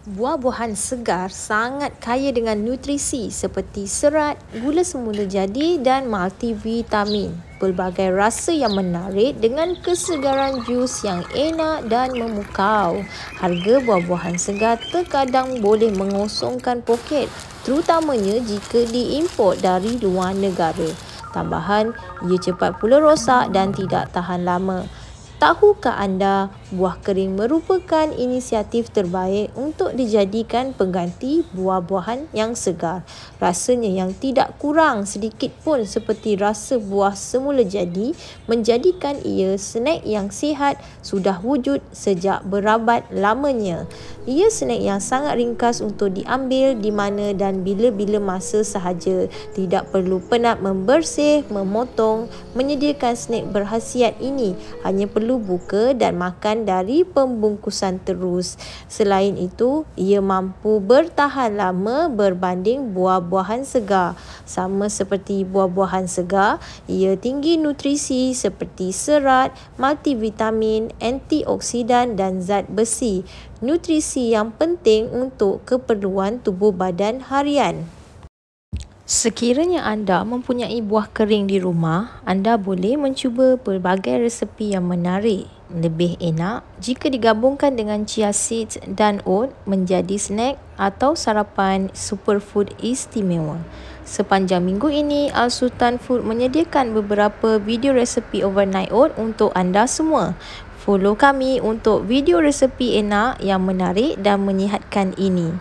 Buah-buahan segar sangat kaya dengan nutrisi seperti serat, gula semula jadi dan multivitamin. Pelbagai rasa yang menarik dengan kesegaran jus yang enak dan memukau. Harga buah-buahan segar terkadang boleh mengosongkan poket, terutamanya jika diimport dari luar negara. Tambahan, ia cepat pula rosak dan tidak tahan lama. Tahukah anda, buah kering merupakan inisiatif terbaik untuk dijadikan pengganti buah-buahan yang segar. Rasanya yang tidak kurang sedikit pun seperti rasa buah semula jadi, menjadikan ia snack yang sihat sudah wujud sejak berabad lamanya. Ia snack yang sangat ringkas untuk diambil di mana dan bila-bila masa sahaja. Tidak perlu penat membersih, memotong, menyediakan snack berkhasiat ini. Hanya perlu buka dan makan dari pembungkusan terus. Selain itu, ia mampu bertahan lama berbanding buah-buahan segar. Sama seperti buah-buahan segar, ia tinggi nutrisi seperti serat, multivitamin, antioksidan dan zat besi. Nutrisi yang penting untuk keperluan tubuh badan harian. Sekiranya anda mempunyai buah kering di rumah, anda boleh mencuba pelbagai resepi yang menarik. Lebih enak jika digabungkan dengan chia seeds dan oat menjadi snack atau sarapan superfood istimewa. Sepanjang minggu ini, Al Sultan Food menyediakan beberapa video resepi overnight oat untuk anda semua. Follow kami untuk video resepi enak yang menarik dan menyihatkan ini.